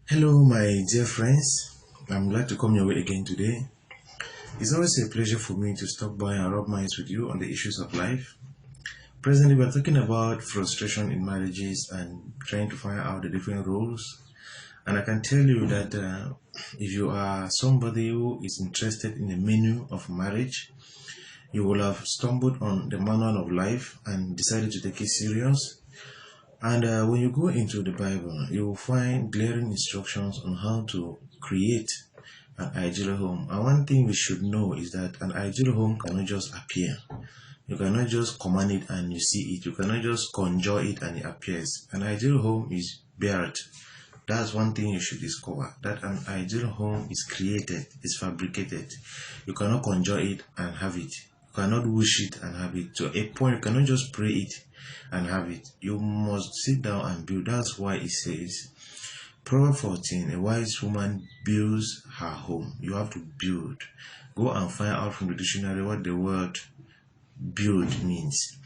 Hello, my dear friends. I'm glad to come your way again today. It's always a pleasure for me to stop by and rub minds with you on the issues of life. Presently, we're talking about frustration in marriages and trying to find out the different roles. And I can tell you that if you are somebody who is interested in the menu of marriage, you will have stumbled on the manual of life and decided to take it serious. And when you go into the Bible, you will find glaring instructions on how to create an ideal home. And one thing we should know is that an ideal home cannot just appear. You cannot just command it and you see it. You cannot just conjure it and it appears. An ideal home is built. That's one thing you should discover. That an ideal home is created, is fabricated. You cannot conjure it and have it. You cannot wish it and have it. To a point, you cannot just pray it and have it. You must sit down and build. That's why it says, Proverbs 14, a wise woman builds her home. You have to build. Go and find out from the dictionary what the word build means.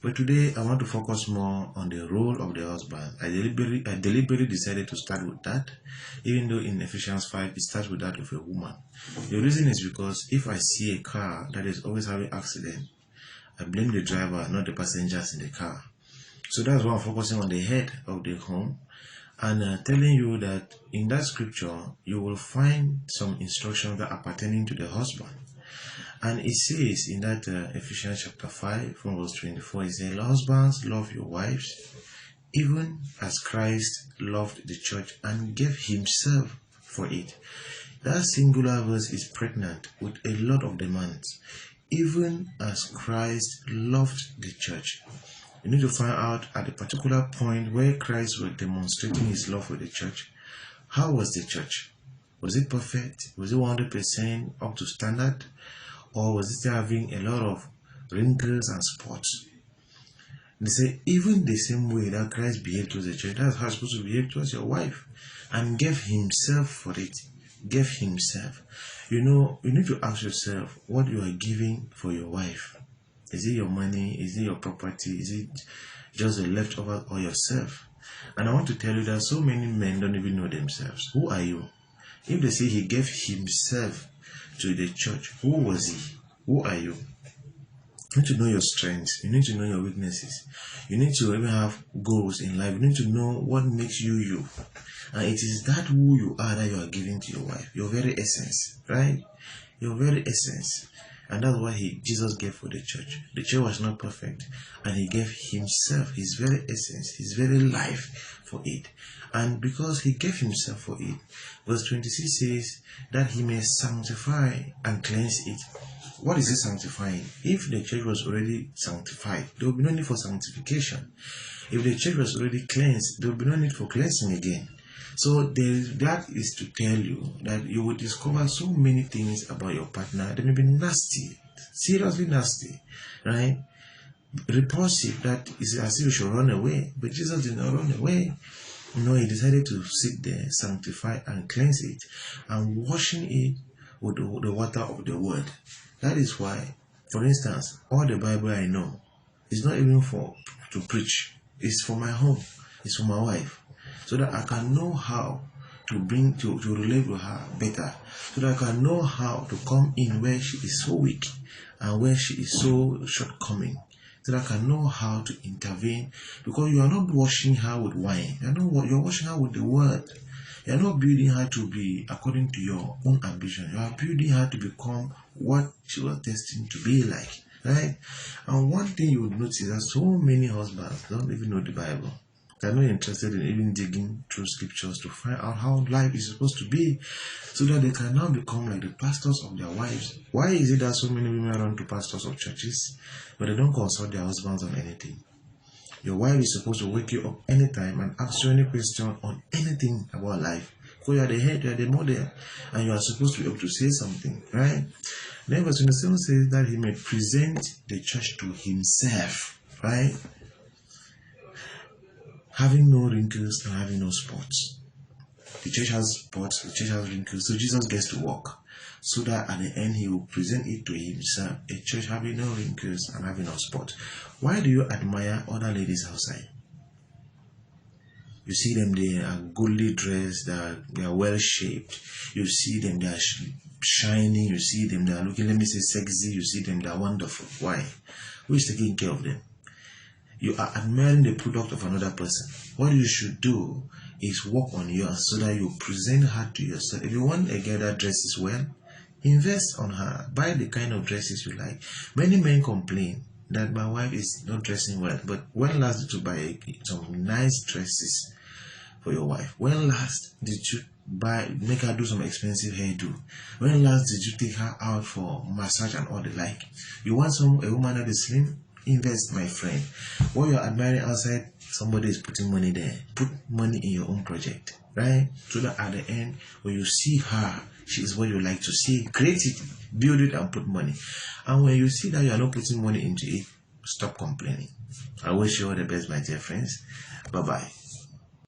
But today I want to focus more on the role of the husband. I deliberately decided to start with that, even though in Ephesians 5 it starts with that of a woman. The reason is because if I see a car that is always having accident, I blame the driver, not the passengers in the car. So that's why I'm focusing on the head of the home and telling you that in that scripture you will find some instructions that are pertaining to the husband. And it says in that Ephesians chapter 5 from verse 24, it says, Husbands, love your wives, even as Christ loved the church and gave himself for it. That singular verse is pregnant with a lot of demands. Even as Christ loved the church. You need to find out at a particular point where Christ was demonstrating his love for the church. How was the church? Was it perfect? Was it 100% up to standard? Or was it still having a lot of wrinkles and spots? They say, even the same way that Christ behaved towards the church, that's how you're supposed to behave towards your wife. And gave himself for it. Gave himself. You know, you need to ask yourself what you are giving for your wife. Is it your money? Is it your property? Is it just the leftover or yourself? And I want to tell you that so many men don't even know themselves. Who are you? If they say he gave himself to the church, who was he? Who are you? You need to know your strengths. You need to know your weaknesses. You need to even have goals in life. You need to know what makes you you. And it is that who you are that you are giving to your wife. Your very essence, right? Your very essence. And that's what Jesus gave for the church. The church was not perfect. And he gave himself, his very essence, his very life for it. And because he gave himself for it, verse 26 says that he may sanctify and cleanse it. What is it sanctifying? If the church was already sanctified, there will be no need for sanctification. If the church was already cleansed, there will be no need for cleansing again. So that is to tell you that you will discover so many things about your partner. They may be nasty, seriously nasty, right? Repulsive, that is as if you should run away. But Jesus did not run away. No, he decided to sit there, sanctify and cleanse it, and washing it with the water of the word. That is why, for instance, all the Bible I know is not even to preach. It's for my home. It's for my wife. So that I can know how to relate with her better. So that I can know how to come in where she is so weak and where she is so shortcoming. So that I can know how to intervene. Because you are not washing her with wine. You're washing her with the word. You are not building her to be according to your own ambition. You are building her to become what she was destined to be like. Right? And one thing you will notice is that so many husbands don't even know the Bible. They're not interested in even digging through scriptures to find out how life is supposed to be, so that they can now become like the pastors of their wives. Why is it that so many women run to pastors of churches, but they don't consult their husbands on anything? Your wife is supposed to wake you up anytime and ask you any question on anything about life. Because you are the head, you are the model, and you are supposed to be able to say something, right? Then verse 27 says that he may present the church to himself, right? Having no wrinkles and having no spots. The church has spots, the church has wrinkles, so Jesus gets to work. So that at the end he will present it to himself, a church having no wrinkles and having no spots. Why do you admire other ladies outside? You see them, they are goodly dressed, they are well shaped. You see them, they are shiny. You see them, they are looking, let me say, sexy. You see them, they are wonderful. Why? Who is taking care of them? You are admiring the product of another person. What you should do is work on yours so that you present her to yourself. If you want a girl that dresses well, invest on her. Buy the kind of dresses you like. Many men complain that my wife is not dressing well, but when last did you buy some nice dresses for your wife? When last did you make her do some expensive hairdo? When last did you take her out for massage and all the like? You want a woman that is slim? Invest, my friend. What you're admiring outside, somebody is putting money there. Put money in your own project, right? So that at the end, when you see her, she is what you like to see. Create it, build it, and put money. And when you see that you are not putting money into it, stop complaining. I wish you all the best, my dear friends. Bye-bye.